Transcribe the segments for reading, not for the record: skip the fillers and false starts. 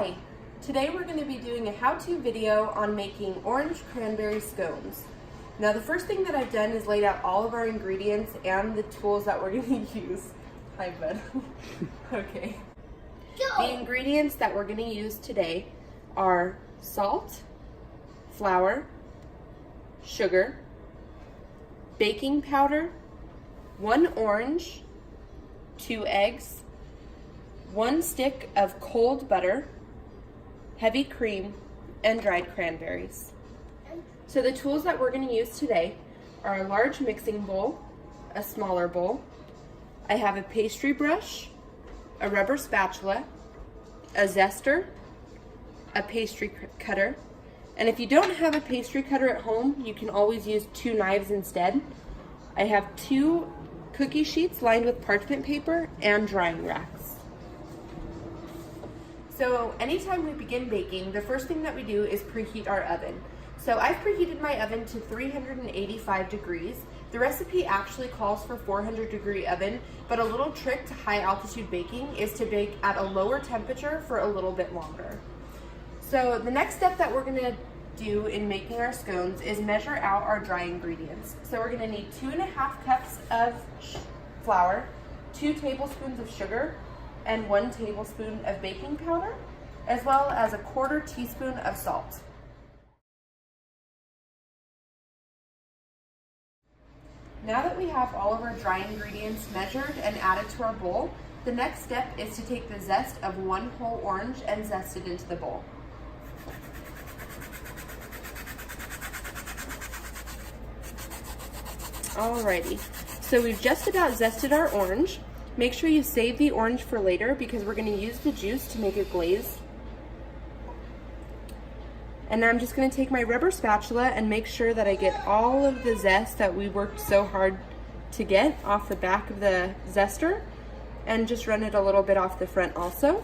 Hi! Today we're going to be doing a how-to video on making orange cranberry scones. Now the first thing that I've done is laid out all of our ingredients and the tools that we're going to use. Hi, bud. Okay. The ingredients that we're going to use today are salt, flour, sugar, baking powder, 1 orange, 2 eggs, 1 stick of cold butter, heavy cream, and dried cranberries. So the tools that we're going to use today are a large mixing bowl, a smaller bowl. I have a pastry brush, a rubber spatula, a zester, a pastry cutter, and if you don't have a pastry cutter at home, you can always use 2 knives instead. I have 2 cookie sheets lined with parchment paper and drying racks. So anytime we begin baking, the first thing that we do is preheat our oven. So I've preheated my oven to 385 degrees. The recipe actually calls for 400-degree oven, but a little trick to high altitude baking is to bake at a lower temperature for a little bit longer. So the next step that we're gonna do in making our scones is measure out our dry ingredients. So we're gonna need 2.5 cups of flour, 2 tablespoons of sugar, and 1 tablespoon of baking powder, as well as a 1/4 teaspoon of salt. Now that we have all of our dry ingredients measured and added to our bowl, the next step is to take the zest of 1 whole orange and zest it into the bowl. Alrighty, so we've just about zested our orange. Make sure you save the orange for later because we're going to use the juice to make a glaze. And now I'm just going to take my rubber spatula and make sure that I get all of the zest that we worked so hard to get off the back of the zester, and just run it a little bit off the front also.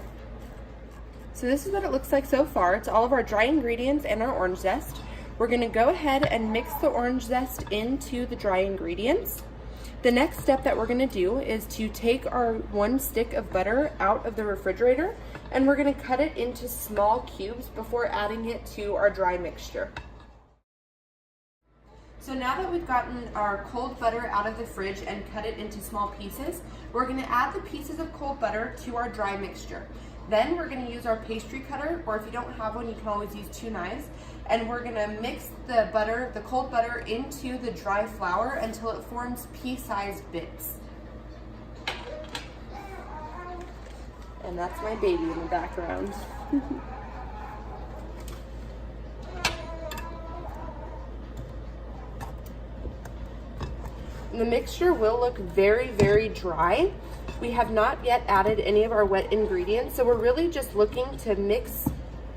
So this is what it looks like so far. It's all of our dry ingredients and our orange zest. We're going to go ahead and mix the orange zest into the dry ingredients. The next step that we're going to do is to take our 1 stick of butter out of the refrigerator, and we're going to cut it into small cubes before adding it to our dry mixture. So now that we've gotten our cold butter out of the fridge and cut it into small pieces, we're going to add the pieces of cold butter to our dry mixture. Then we're going to use our pastry cutter, or if you don't have one, you can always use 2 knives, and we're going to mix the butter, the cold butter, into the dry flour until it forms pea-sized bits. And that's my baby in the background. The mixture will look very, very dry. We have not yet added any of our wet ingredients, so we're really just looking to mix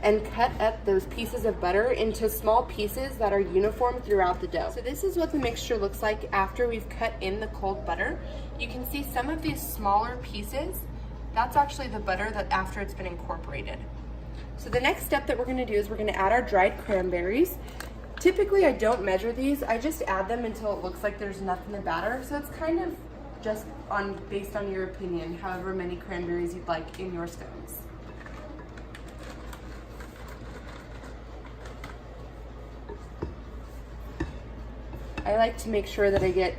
and cut up those pieces of butter into small pieces that are uniform throughout the dough. So this is what the mixture looks like after we've cut in the cold butter. You can see some of these smaller pieces. That's actually the butter that after it's been incorporated. So the next step that we're going to do is we're going to add our dried cranberries. Typically I don't measure these, I just add them until it looks like there's enough in the batter. So it's kind of just based on your opinion, however many cranberries you'd like in your scones. I like to make sure that I get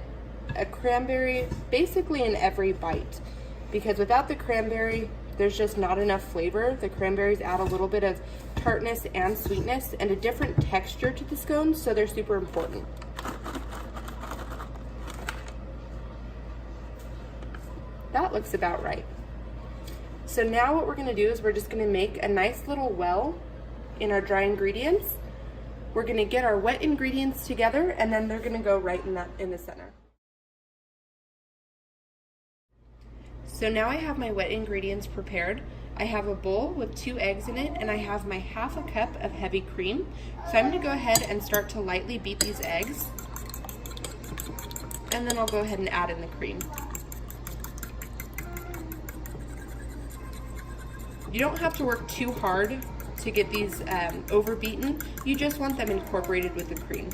a cranberry basically in every bite, because without the cranberry, there's just not enough flavor. The cranberries add a little bit of tartness and sweetness and a different texture to the scones, so they're super important. That looks about right. So now what we're going to do is we're just going to make a nice little well in our dry ingredients. We're going to get our wet ingredients together, and then they're going to go right in the center. So now I have my wet ingredients prepared. I have a bowl with 2 eggs in it, and I have my 1/2 cup of heavy cream. So I'm going to go ahead and start to lightly beat these eggs, and then I'll go ahead and add in the cream. You don't have to work too hard to get these overbeaten. You just want them incorporated with the cream.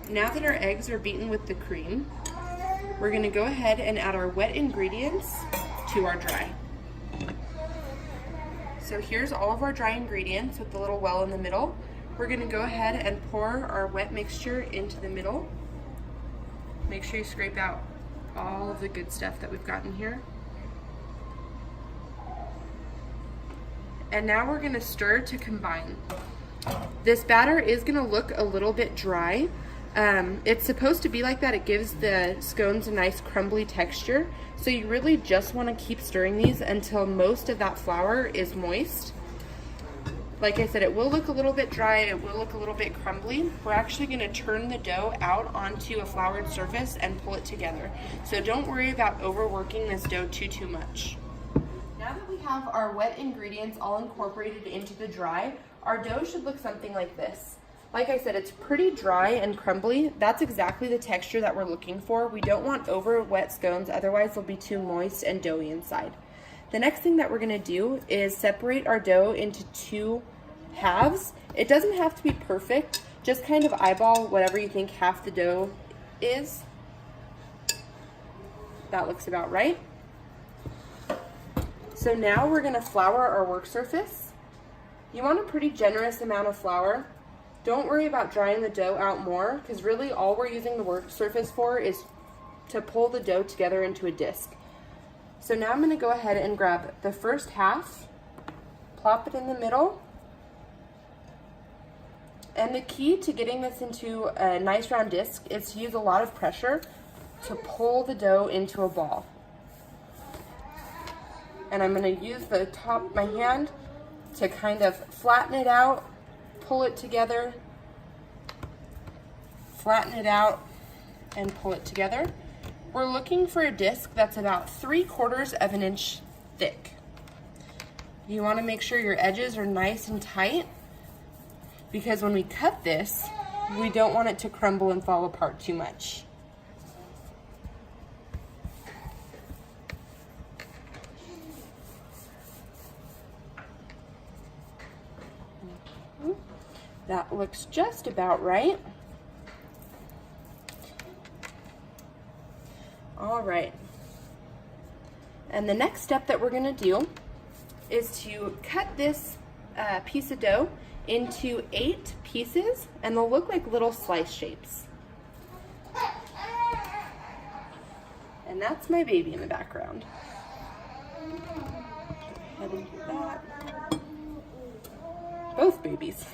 Now that our eggs are beaten with the cream, we're going to go ahead and add our wet ingredients to our dry. So here's all of our dry ingredients with the little well in the middle. We're gonna go ahead and pour our wet mixture into the middle. Make sure you scrape out all of the good stuff that we've got in here. And now we're gonna stir to combine. This batter is gonna look a little bit dry. It's supposed to be like that. It gives the scones a nice crumbly texture. So you really just wanna keep stirring these until most of that flour is moist. Like I said, it will look a little bit dry, it will look a little bit crumbly. We're actually gonna turn the dough out onto a floured surface and pull it together. So don't worry about overworking this dough too much. Now that we have our wet ingredients all incorporated into the dry, our dough should look something like this. Like I said, it's pretty dry and crumbly. That's exactly the texture that we're looking for. We don't want over wet scones, otherwise they'll be too moist and doughy inside. The next thing that we're gonna do is separate our dough into two halves. It doesn't have to be perfect, just kind of eyeball whatever you think half the dough is. That looks about right. So now we're gonna flour our work surface. You want a pretty generous amount of flour. Don't worry about drying the dough out more, because really all we're using the work surface for is to pull the dough together into a disc. So now I'm gonna go ahead and grab the first half, plop it in the middle, and the key to getting this into a nice round disc is to use a lot of pressure to pull the dough into a ball. And I'm gonna use the top of my hand to kind of flatten it out, pull it together, flatten it out, and pull it together. We're looking for a disc that's about 3/4 of an inch thick. You wanna make sure your edges are nice and tight, because when we cut this, we don't want it to crumble and fall apart too much. That looks just about right. All right. And the next step that we're gonna do is to cut this piece of dough into 8 pieces, and they'll look like little slice shapes. And that's my baby in the background. Go ahead and do that. Both babies.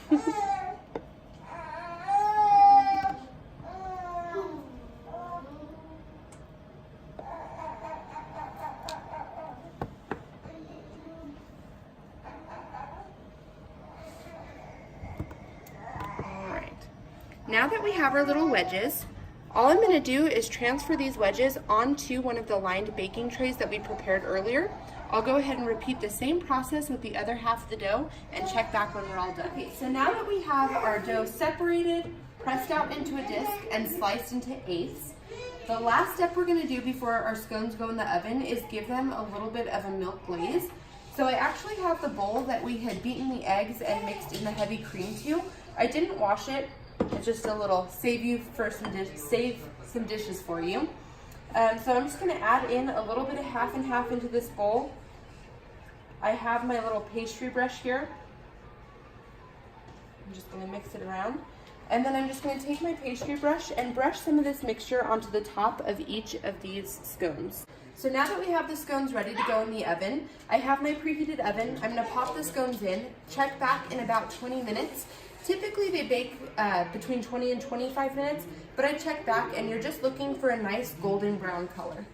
Now that we have our little wedges, all I'm going to do is transfer these wedges onto one of the lined baking trays that we prepared earlier. I'll go ahead and repeat the same process with the other half of the dough and check back when we're all done. Okay, so now that we have our dough separated, pressed out into a disc, and sliced into eighths, the last step we're going to do before our scones go in the oven is give them a little bit of a milk glaze. So I actually have the bowl that we had beaten the eggs and mixed in the heavy cream to. I didn't wash it. It's just a little save some dishes for you. So I'm just going to add in a little bit of half and half into this bowl. I have my little pastry brush here. I'm just going to mix it around. And then I'm just going to take my pastry brush and brush some of this mixture onto the top of each of these scones. So now that we have the scones ready to go in the oven, I have my preheated oven. I'm going to pop the scones in, check back in about 20 minutes. Typically they bake between 20 and 25 minutes, but I check back and you're just looking for a nice golden brown color.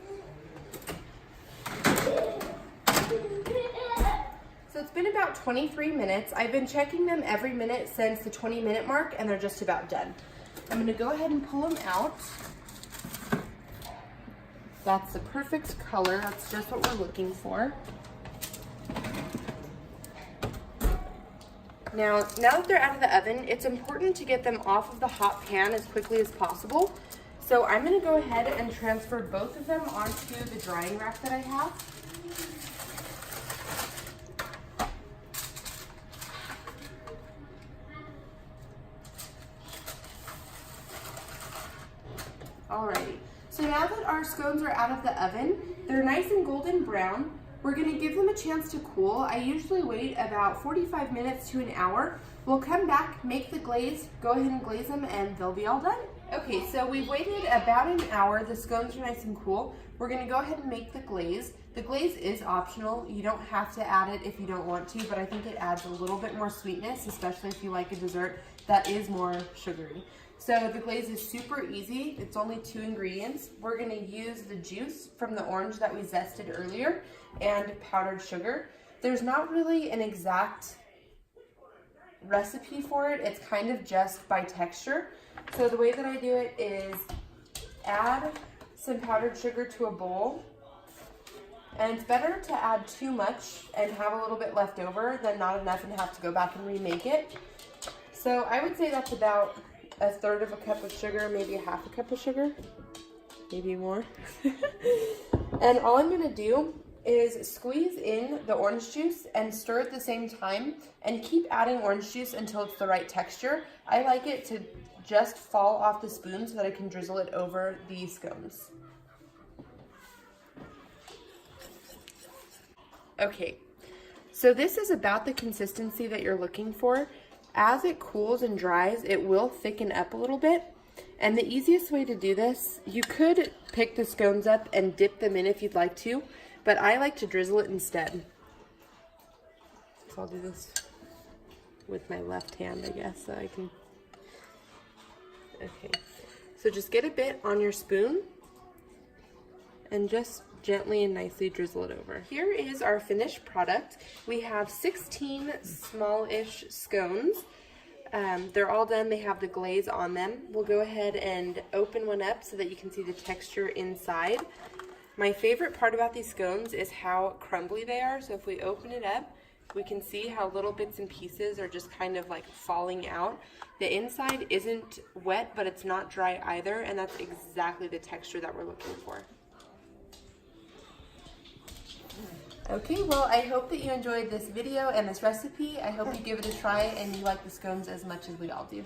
So it's been about 23 minutes. I've been checking them every minute since the 20-minute mark, and they're just about done. I'm gonna go ahead and pull them out. That's the perfect color. That's just what we're looking for. Now that they're out of the oven, it's important to get them off of the hot pan as quickly as possible. So I'm gonna go ahead and transfer both of them onto the drying rack that I have. Alrighty, so now that our scones are out of the oven, they're nice and golden brown. We're gonna give them a chance to cool. I usually wait about 45 minutes to an hour. We'll come back, make the glaze, go ahead and glaze them, and they'll be all done. Okay, so we've waited about an hour. The scones are nice and cool. We're gonna go ahead and make the glaze. The glaze is optional. You don't have to add it if you don't want to, but I think it adds a little bit more sweetness, especially if you like a dessert that is more sugary. So the glaze is super easy. It's only 2 ingredients. We're gonna use the juice from the orange that we zested earlier and powdered sugar. There's not really an exact recipe for it. It's kind of just by texture. So the way that I do it is add some powdered sugar to a bowl. And it's better to add too much and have a little bit left over than not enough and have to go back and remake it. So I would say that's about 1/3 of a cup of sugar, maybe 1/2 cup of sugar, maybe more. And all I'm gonna do is squeeze in the orange juice and stir at the same time and keep adding orange juice until it's the right texture. I like it to just fall off the spoon so that I can drizzle it over the scones. Okay, so this is about the consistency that you're looking for. As it cools and dries, it will thicken up a little bit. And the easiest way to do this, you could pick the scones up and dip them in if you'd like to, but I like to drizzle it instead. So I'll do this with my left hand, I guess, so I can. Okay, so just get a bit on your spoon and just gently and nicely drizzle it over. Here is our finished product. We have 16 small-ish scones. They're all done. They have the glaze on them. We'll go ahead and open one up so that you can see the texture inside. My favorite part about these scones is how crumbly they are. So if we open it up, we can see how little bits and pieces are just kind of like falling out. The inside isn't wet, but it's not dry either, and that's exactly the texture that we're looking for. Okay, well, I hope that you enjoyed this video and this recipe. I hope you give it a try and you like the scones as much as we all do.